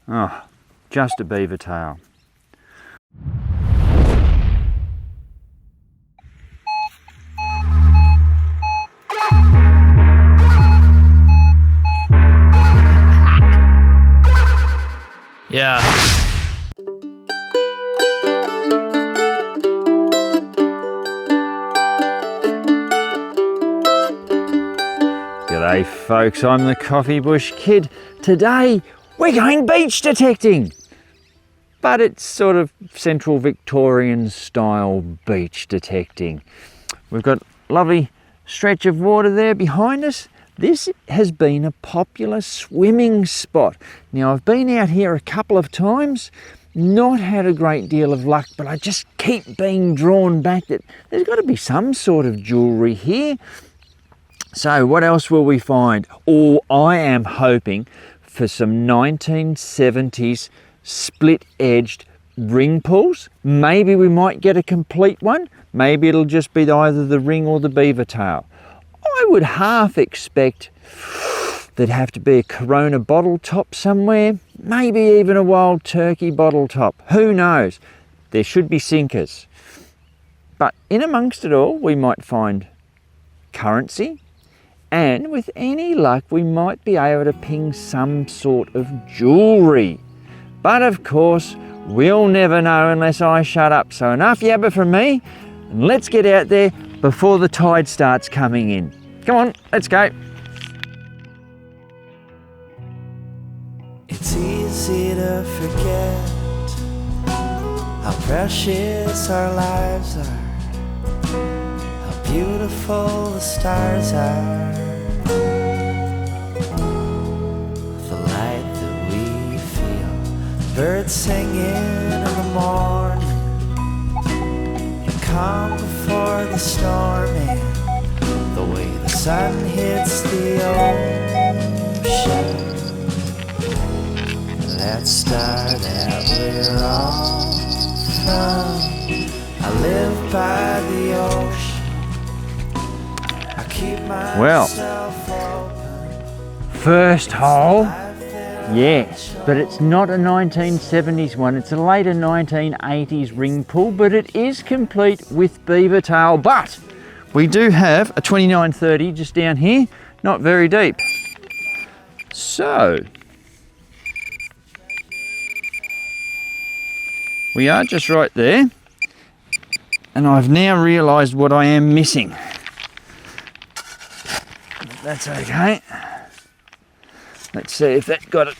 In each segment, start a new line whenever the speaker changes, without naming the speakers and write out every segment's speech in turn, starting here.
Oh, just a beaver tail.
Yeah.
G'day folks, I'm the Coffee Bush Kid. Today we're going beach detecting. But it's sort of Central Victorian style beach detecting. We've got a lovely stretch of water there behind us. This has been a popular swimming spot. Now I've been out here a couple of times, not had a great deal of luck, but I just keep being drawn back that there's got to be some sort of jewellery here. So what else will we find? Oh, I am hoping for some 1970s split-edged ring pulls. Maybe we might get a complete one. Maybe it'll just be either the ring or the beaver tail. I would half expect there'd have to be a Corona bottle top somewhere, maybe even a Wild Turkey bottle top. Who knows? There should be sinkers. But in amongst it all, we might find currency, and with any luck, we might be able to ping some sort of jewellery. But of course, we'll never know unless I shut up. So enough yabba from me, and let's get out there before the tide starts coming in. Come on, let's go.
It's easy to forget how precious our lives are, how beautiful the stars are, the light that we feel, birds singing in the morning, the calm before the storm, and the way the sun hits the ocean. That star that we're all from, I live by the ocean. I keep myself open.
First hole, yes, but it's not a 1970s one. It's a later 1980s ring pull, but it is complete with beaver tail. But we do have a 2930 just down here, not very deep. So we are just right there, and I've now realised what I am missing. That's okay. Let's see if that got it.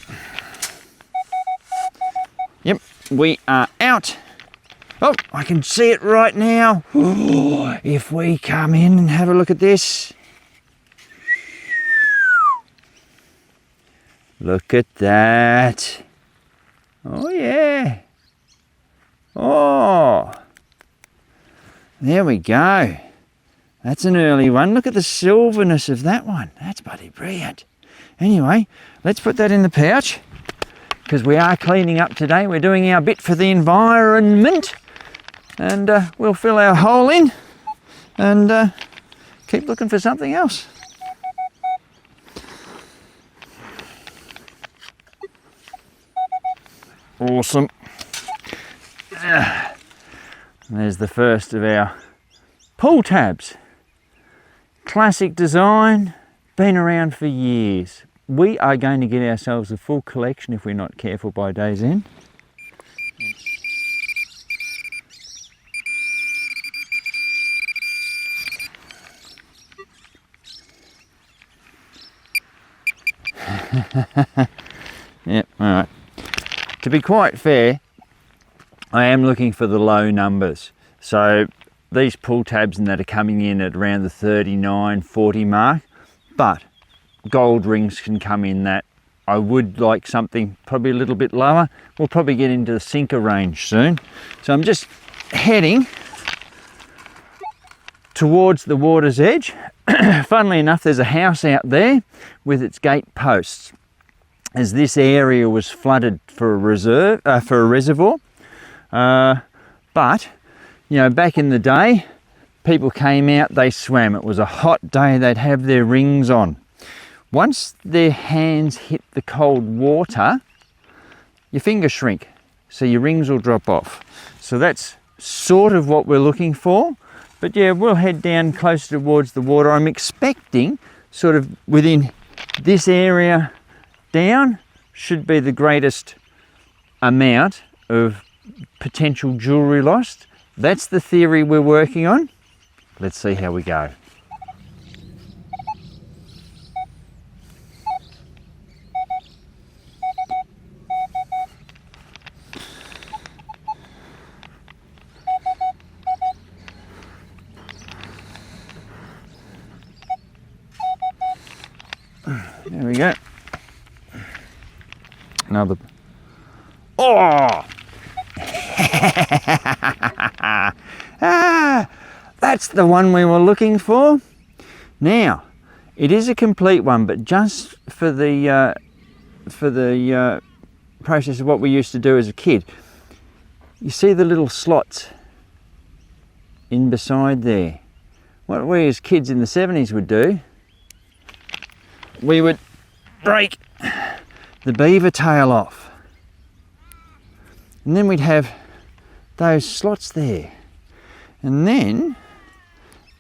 Yep, we are out. Oh, I can see it right now. Ooh, if we come in and have a look at this. Look at that. Oh yeah. Oh, there we go. That's an early one. Look at the silverness of that one. That's bloody brilliant. Anyway, let's put that in the pouch because we are cleaning up today. We're doing our bit for the environment, and we'll fill our hole in and keep looking for something else. Awesome. There's the first of our pull tabs. Classic design, been around for years. We are going to get ourselves a full collection if we're not careful by day's end. Yep, all right. To be quite fair, I am looking for the low numbers. So these pull tabs and that are coming in at around the 39, 40 mark, but gold rings can come in that. I would like something probably a little bit lower. We'll probably get into the sinker range soon. So I'm just heading towards the water's edge. Funnily enough, there's a house out there with its gate posts, as this area was flooded for a reservoir. But you know, back in the day, people came out, they swam. It was a hot day, they'd have their rings on. Once their hands hit the cold water, your fingers shrink, so your rings will drop off. So that's sort of what we're looking for. But yeah, we'll head down closer towards the water. I'm expecting sort of within this area down should be the greatest amount of potential jewellery lost. That's the theory we're working on. Let's see how we go. There we go. Another. Oh! That's the one we were looking for. Now, it is a complete one, but just for the process of what we used to do as a kid. You see the little slots in beside there. What we as kids in the 70s would do, we would break the beaver tail off, and then we'd have those slots there, and then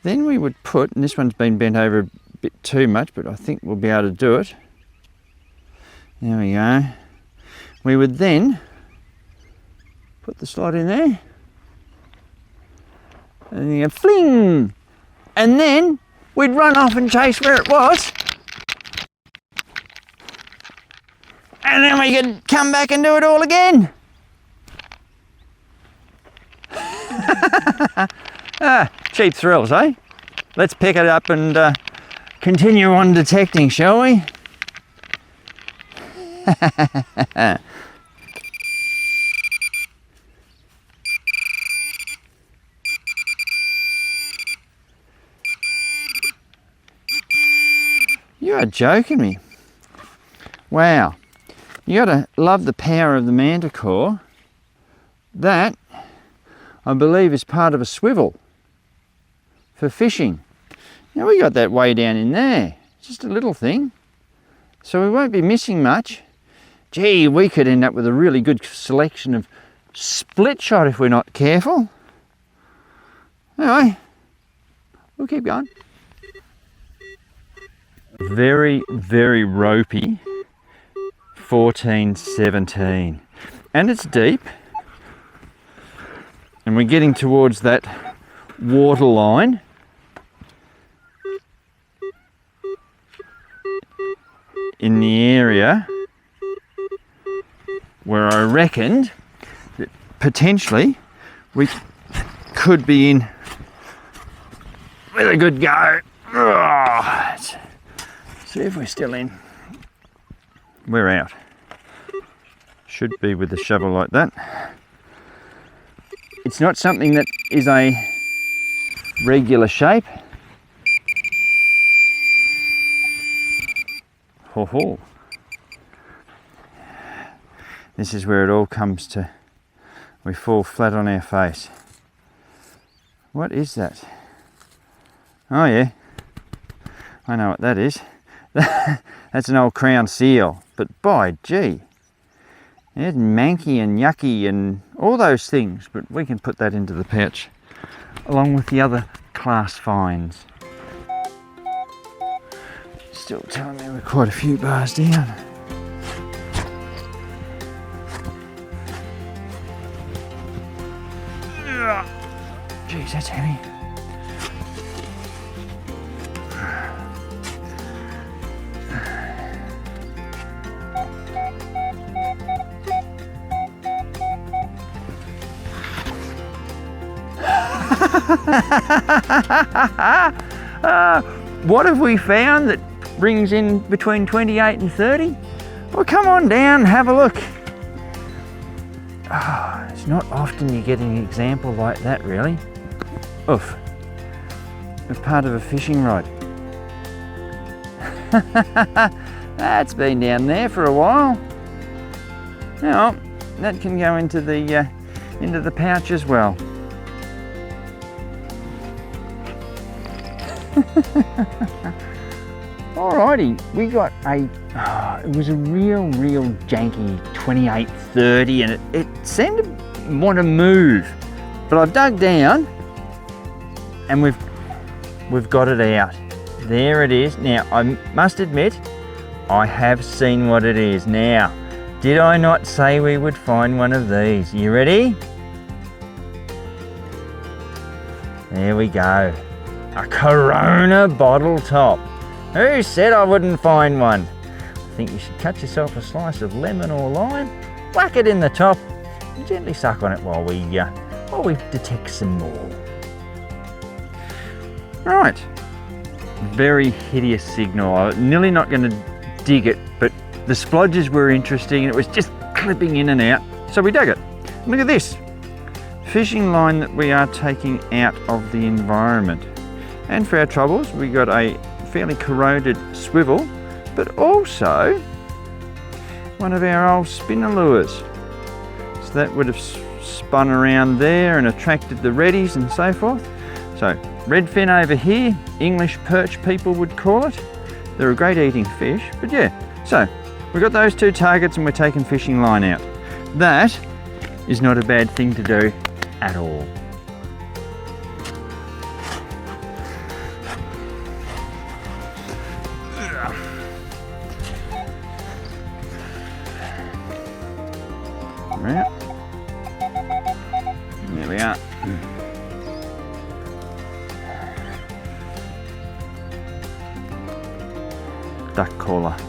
we would put, and this one's been bent over a bit too much, but I think we'll be able to do it. There we go. We would then put the slot in there, and you go fling, and then we'd run off and chase where it was. And then we could come back and do it all again. Cheap thrills, eh? Let's pick it up and continue on detecting, shall we? You are joking me. Wow. You gotta love the power of the Manticore. That, I believe, is part of a swivel for fishing. Now we got that way down in there, just a little thing. So we won't be missing much. Gee, we could end up with a really good selection of split shot if we're not careful. Anyway, we'll keep going. Very, very ropey. 14-17, and it's deep, and we're getting towards that water line. In the area where I reckoned that potentially we could be in with a good go. Let's see if we're still in. We're out. Should be with the shovel like that. It's not something that is a regular shape. Ho ho. This is where it all comes to, we fall flat on our face. What is that? Oh yeah, I know what that is. That's an old crown seal, but by gee, it's manky and yucky and all those things, but we can put that into the pouch along with the other class finds. Still telling me we're quite a few bars down. Jeez, that's heavy. What have we found that rings in between 28 and 30? Well, come on down, have a look. Oh, it's not often you get an example like that, really. Oof. As part of a fishing rod. That's been down there for a while. Now, that can go into the pouch as well. Alrighty, we got a, it was a real janky 2830 and it seemed to want to move. But I've dug down and we've got it out. There it is. Now, I must admit, I have seen what it is. Now, did I not say we would find one of these? You ready? There we go. A Corona bottle top. Who said I wouldn't find one? I think you should cut yourself a slice of lemon or lime, whack it in the top, and gently suck on it while we detect some more. Right. Very hideous signal. I'm nearly not going to dig it, but the splodges were interesting and it was just clipping in and out. So we dug it. Look at this. Fishing line that we are taking out of the environment. And for our troubles, we got a fairly corroded swivel, but also one of our old spinner lures. So that would have spun around there and attracted the reddies and so forth. So redfin over here, English perch people would call it. They're a great eating fish, but yeah. So we've got those two targets and we're taking fishing line out. That is not a bad thing to do at all. Right. There we are. Duck caller, which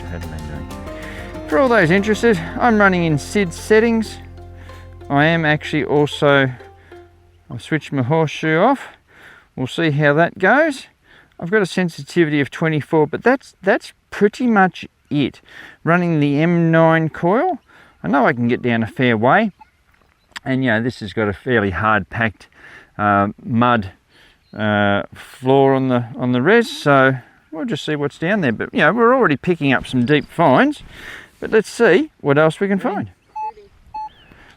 I hadn't been doing. For all those interested, I'm running in SID settings. I am actually also, I've switched my horseshoe off. We'll see how that goes. I've got a sensitivity of 24, but that's pretty much it. Running the M9 coil. I know I can get down a fair way, and you know, this has got a fairly hard packed mud floor on the res, so we'll just see what's down there. But you know, we're already picking up some deep finds, but let's see what else we can find.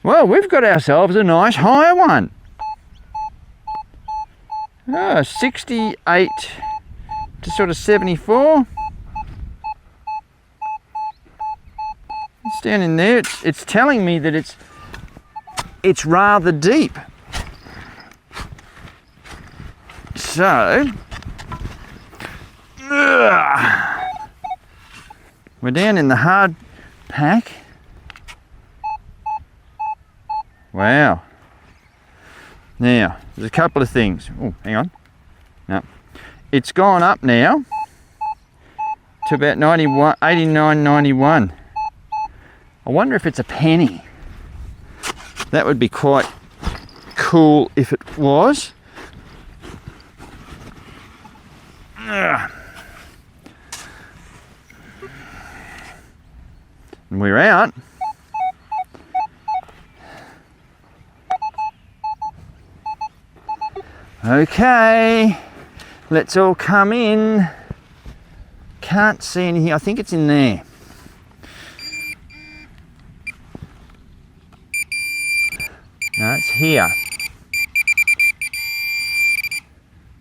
Well, we've got ourselves a nice higher one. 68 to sort of 74. It's down in there. It's telling me that it's rather deep. So we're down in the hard pack. Wow. Now, there's a couple of things. Oh, hang on. No. It's gone up now to about 91, 89, 91. I wonder if it's a penny. That would be quite cool if it was. And we're out. Okay, let's all come in. Can't see anything. I think it's in there. No, it's here.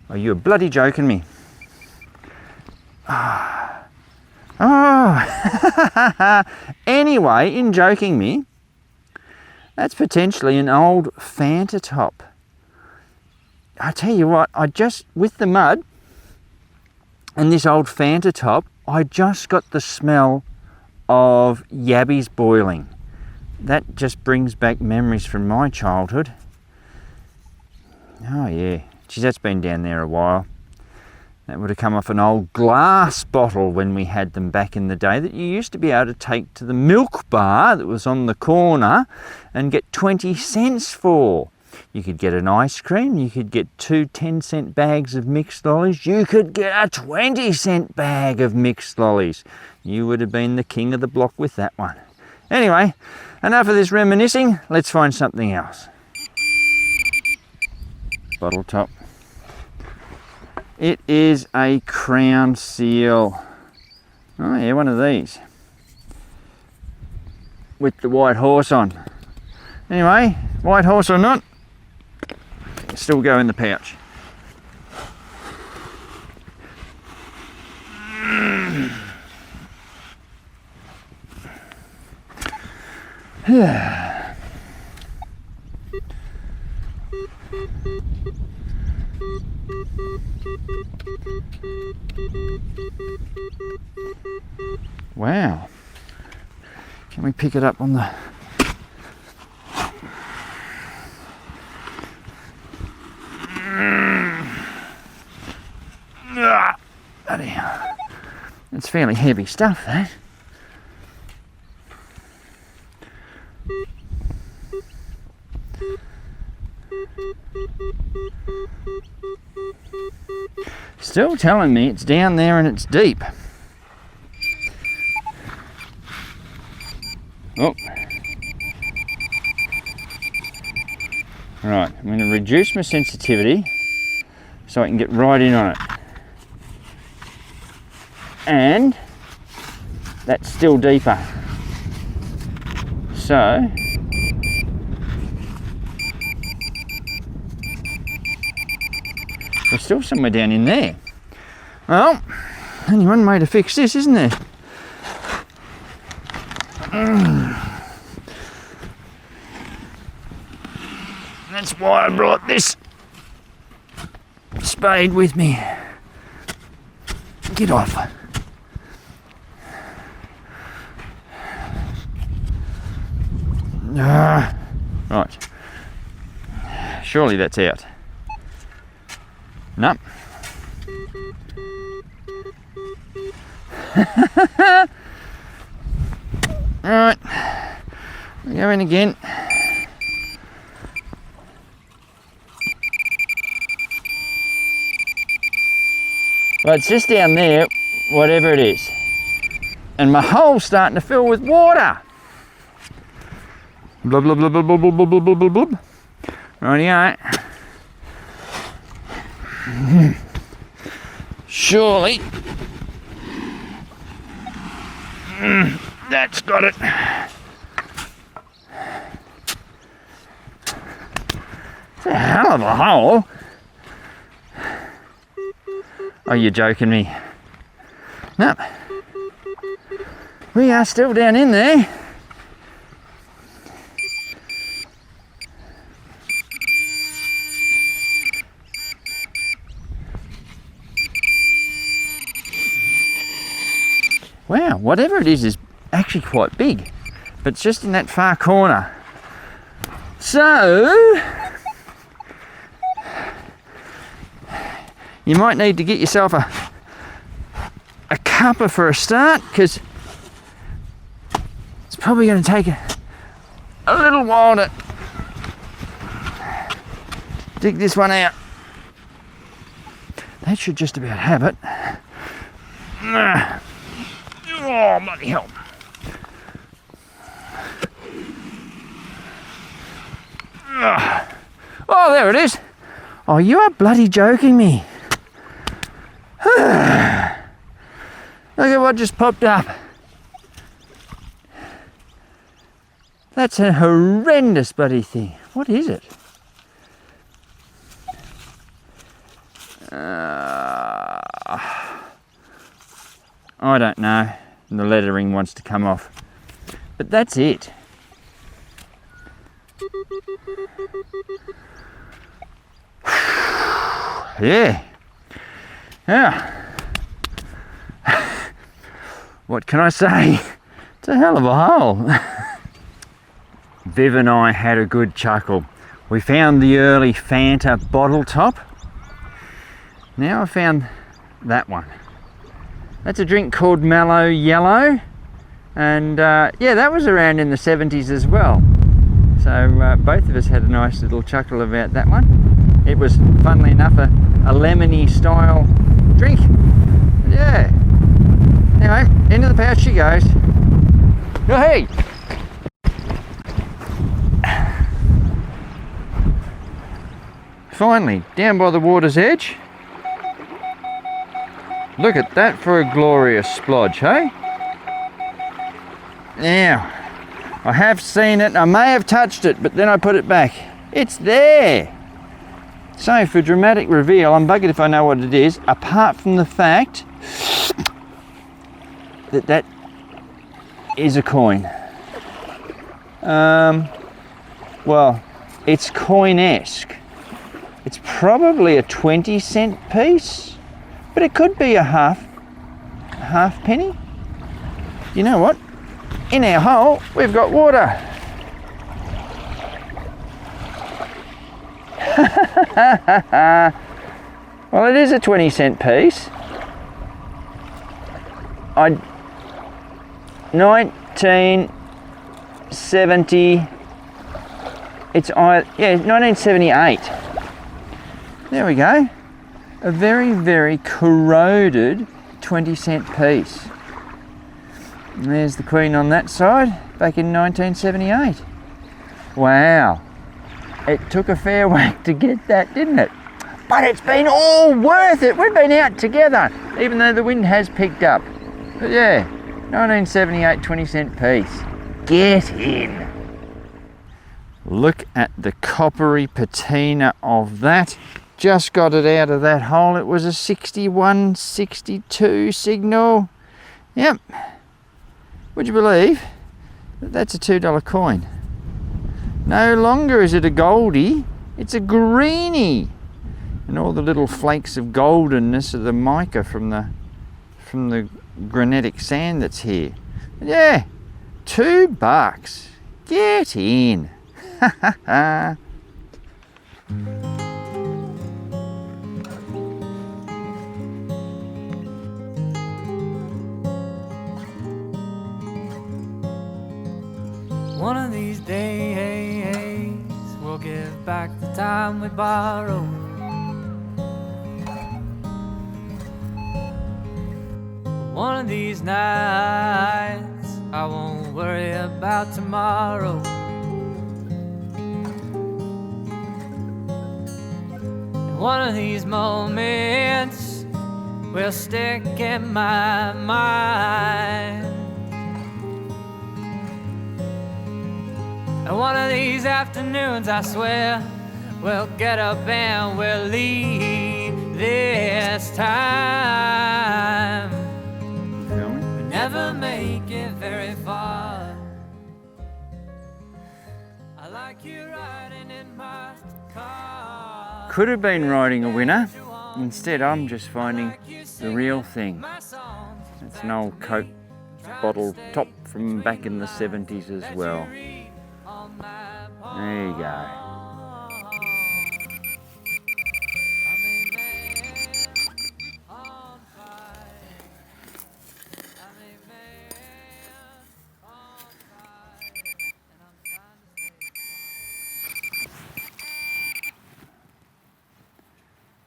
Oh, you're bloody joking me. Oh. Anyway, in joking me, that's potentially an old Fanta top. I tell you what, with the mud and this old Fanta top, I just got the smell of yabbies boiling. That just brings back memories from my childhood. Oh yeah, geez, that's been down there a while. That would have come off an old glass bottle when we had them back in the day that you used to be able to take to the milk bar that was on the corner and get 20 cents for. You could get an ice cream, you could get 2 10-cent bags of mixed lollies, you could get a 20-cent bag of mixed lollies. You would have been the king of the block with that one. Anyway, enough of this reminiscing, let's find something else. Bottle top. It is a crown seal. Oh yeah, one of these. With the white horse on. Anyway, white horse or not, still go in the pouch. Wow. Can we pick it up on the... Bloody hell. It's fairly heavy stuff, that. Still telling me it's down there and it's deep. Oh. Right, I'm going to reduce my sensitivity so I can get right in on it. And that's still deeper. So we're still somewhere down in there. Well, only one way to fix this, isn't there? That's why I brought this spade with me. Get off. Right. Surely that's out. No. Alright. We go in again. Well, it's just down there, whatever it is. And my hole's starting to fill with water. Blub, blub, blub, blub, blub, blub, blub, blub, blub, blub. Rightio. Surely. That's got it. It's a hell of a hole. Oh, you're joking me. No. We are still down in there. Wow, whatever it is actually quite big, but it's just in that far corner. So, you might need to get yourself a cuppa for a start, because it's probably going to take a little while to dig this one out. That should just about have it. Oh, bloody hell. Oh, there it is. Oh, you are bloody joking me. Look at what just popped up. That's a horrendous bloody thing. What is it? I don't know. The lettering wants to come off. But that's it. Yeah. Yeah. What can I say? It's a hell of a hole. Viv and I had a good chuckle. We found the early Fanta bottle top. Now I found that one. That's a drink called Mellow Yellow, and yeah, that was around in the 70s as well. So both of us had a nice little chuckle about that one. It was, funnily enough, a lemony style drink. But yeah. Anyway, into the pouch she goes. Oh, hey! Finally, down by the water's edge. Look at that for a glorious splodge, hey? Now, I have seen it, I may have touched it, but then I put it back. It's there! So, for dramatic reveal, I'm buggered if I know what it is, apart from the fact that that is a coin. Well, it's coin-esque. It's probably a 20-cent piece, but it could be a half penny. You know what? In our hole, we've got water. Well, it is a 20-cent piece. 1970. It's 1978. There we go. A very, very corroded 20-cent piece. And there's the Queen on that side, back in 1978. Wow. It took a fair whack to get that, didn't it? But it's been all worth it. We've been out together, even though the wind has picked up. But yeah, 1978 20-cent piece. Get in. Look at the coppery patina of that. Just got it out of that hole. It was a 61, 62 signal. Yep. Would you believe that that's a $2 coin? No longer is it a goldie, it's a greenie. And all the little flakes of goldenness of the mica from the granitic sand that's here. But yeah, $2. Get in. Ha ha ha.
One of these days, we'll give back the time we borrowed. One of these nights, I won't worry about tomorrow. And one of these moments will stick in my mind. And one of these afternoons, I swear, we'll get up and we'll leave this time. We never make it very far. I like you riding in my car.
Could have been riding a winner. Instead, I'm just finding the real thing. It's an old Coke bottle top from back in the 70s as well. There you go.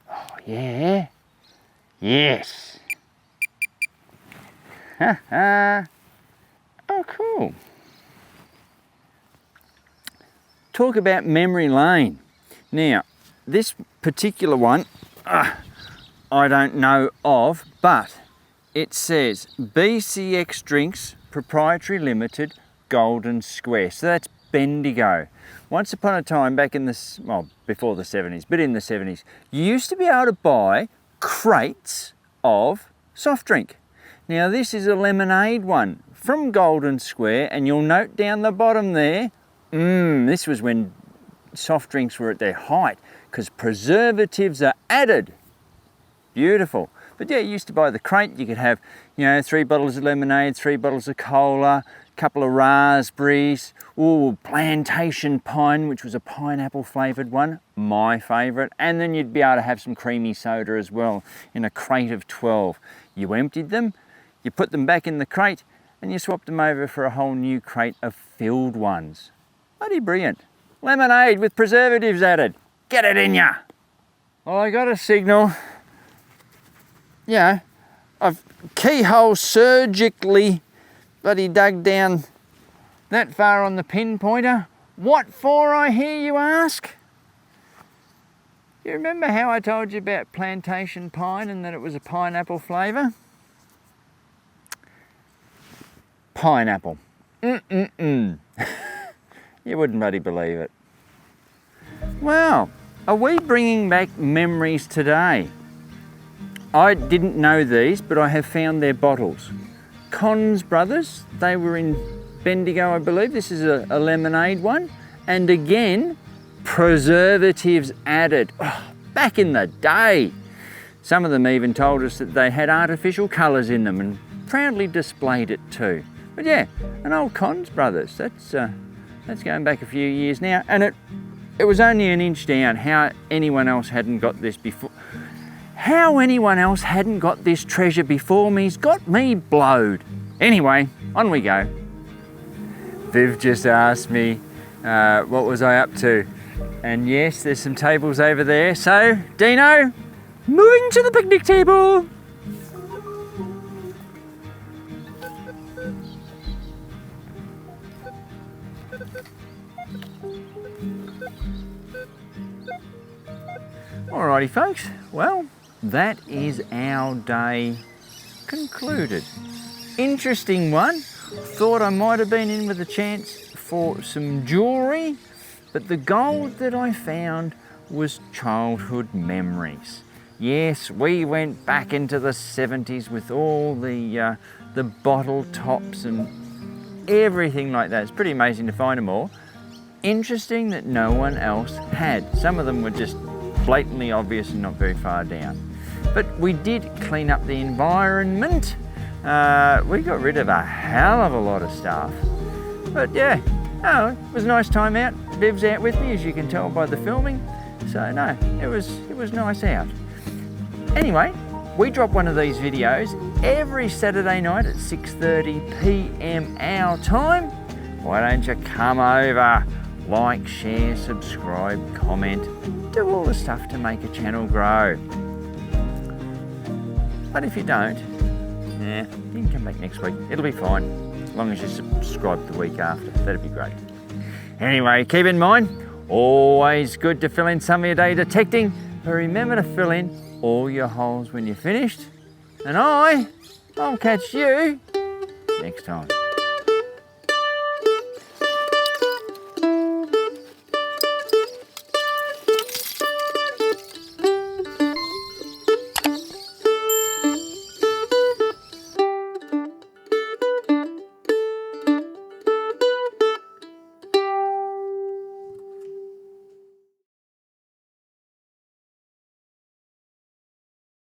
Oh yeah. Yes. Ha ha. Oh cool. Talk about memory lane. Now, this particular one, I don't know of, but it says BCX Drinks Proprietary Limited Golden Square. So that's Bendigo. Once upon a time, back in the, well, before the 70s, but in the 70s, you used to be able to buy crates of soft drink. Now, this is a lemonade one from Golden Square, and you'll note down the bottom there, this was when soft drinks were at their height, because preservatives are added. Beautiful. But yeah, you used to buy the crate. You could have, 3 bottles of lemonade, 3 bottles of cola, a couple of raspberries, plantation pine, which was a pineapple flavoured one, my favourite. And then you'd be able to have some creamy soda as well in a crate of 12. You emptied them, you put them back in the crate, and you swapped them over for a whole new crate of filled ones. Bloody brilliant. Lemonade with preservatives added. Get it in ya. Well, I got a signal. I've keyhole surgically bloody dug down that far on the pinpointer. What for, I hear you ask? You remember how I told you about plantation pine and that it was a pineapple flavour? Pineapple. You wouldn't bloody believe it. Well, are we bringing back memories today? I didn't know these, but I have found their bottles. Cons Brothers, they were in Bendigo, I believe. This is a lemonade one. And again, preservatives added. Oh, back in the day. Some of them even told us that they had artificial colours in them and proudly displayed it too. But yeah, an old Cons Brothers. That's going back a few years now. And it was only an inch down. How anyone else hadn't got this before. How anyone else hadn't got this treasure before me's got me blowed. Anyway, on we go. Viv just asked me what was I up to. And yes, there's some tables over there. So, Dino, moving to the picnic table. Alrighty folks, well, that is our day concluded. Interesting one. Thought I might have been in with a chance for some jewellery, but the gold that I found was childhood memories. Yes, we went back into the 70s with all the bottle tops and everything like that. It's pretty amazing to find them all. Interesting that no one else had. Some of them were just blatantly obvious and not very far down. But we did clean up the environment. We got rid of a hell of a lot of stuff. But yeah, oh, it was a nice time out. Viv's out with me, as you can tell by the filming. So no, it was nice out. Anyway, we drop one of these videos every Saturday night at 6:30 p.m. our time. Why don't you come over, like, share, subscribe, comment, do all the stuff to make a channel grow. But if you don't, you can come back next week. It'll be fine, as long as you subscribe the week after. That'd be great. Anyway, keep in mind, always good to fill in some of your day detecting, but remember to fill in all your holes when you're finished. And I'll catch you next time.